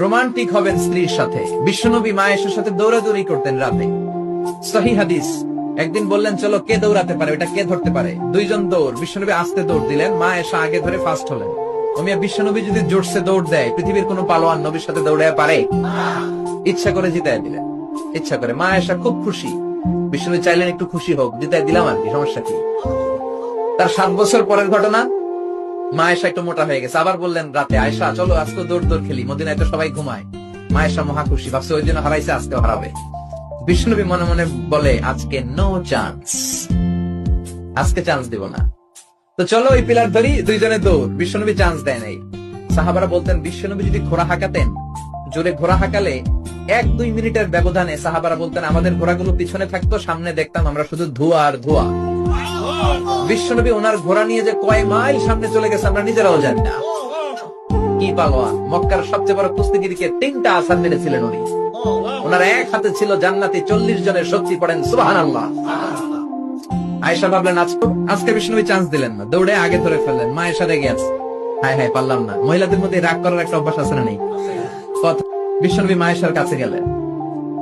Romantic হবেন স্ত্রীর সাথে। বিশ্বনবী মায়েশার সাথে দৌড়াদৌড়ি করতেন রাতে। সহিহ হাদিস। একদিন বললেন চলো কে দৌড়াতে পারে, ওটা কে ধরতে পারে। দুইজন দৌড়, বিশ্বনবী আস্তে দৌড় দিলেন, মা এসা আগে ধরে ফার্স্ট হলেন। ওমিয়া বিশ্বনবী যদি জোরসে দৌড় দেয়, পৃথিবীর কোন পালোয়ান নবীর সাথে দৌড়ে পারে? ইচ্ছা করে জিতায় দিলেন, ইচ্ছা করে। মা এসা খুব খুশি। বিশ্বনবী চাইলেন একটু খুশি হোক, জিতায় দিলাম আর কি, সমস্যা কি। তার 7 বছর পরের ঘটনা। মা এসা একটু মোটা হয়ে গেছে, আবার বললেন রাতে আয়েশা চলো আজকে দৌড় খেলি, মদিনায় তো সবাই ঘুমায়। মা এসা মহা খুশি, ভাবছে ওই দিন হারাইছে আজকেও হারাবে। বিষ্ণুনবী মনে মনে বলে আজকে নো চান্স, আজকে চান্স দিব না। তো চলো ওই পিলার ধরি, দুইজনে দৌড়। বিশ্বনবী চান্স দেয় নাই। সাহাবারা বলতেন বিশ্বনবী যদি ঘোড়া হাঁকাতেন, জোরে ঘোড়া হাঁকালে 1-2 মিনিটের ব্যবধানে সাহাবারা বলতেন আমাদের ঘোড়াগুলো পিছনে থাকতো, সামনে দেখতাম আমরা শুধু ধোঁয়া আর ধোঁয়া। বিশ্বনবী ওনার ঘোড়া নিয়ে যে কয় মাইল সামনে চলে গেছে আমরা নিজেরাও জানি না। কি পালোয়ান! মক্কার সবচেয়ে বড় কুস্তিগিরকে 3টা আসান মেরেছিলেন উনি। ওনার এক হাতে ছিল জান্নাতি 40 জনের শক্তি। পড়েন সুবহানাল্লাহ। আয়েশা ভাবলেন আজকে বিষ্ণুবী চান্স দিলেন না, দৌড়ে আগে ধরে ফেললেন। মা এসা রেগে আছে, হায় হায় পারলাম না। মহিলাদের মধ্যে রাগ করার একটা অভ্যাস আছে না নেই? বিশ্বনবী মায়েশার কাছে গেলেন,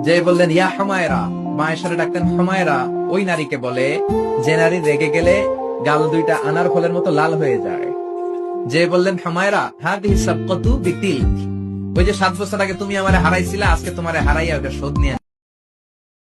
যে বললেন ইয়া হুমায়রা। মায়েশারে ডাকতেন হুমায়রা। ওই নারীকে বলে যে নারী রেগে গেলে গাল দুইটা আনার ফলের মতো লাল হয়ে যায়। যে বললেন হুমায়রা হাদিহি সাবকাতু বিতিলক। ওই যে 7 বছর আগে তুমি আমারে হারাইছিলা, আজকে তোমারে হারাইয়া ওটা শোধ নিয়ে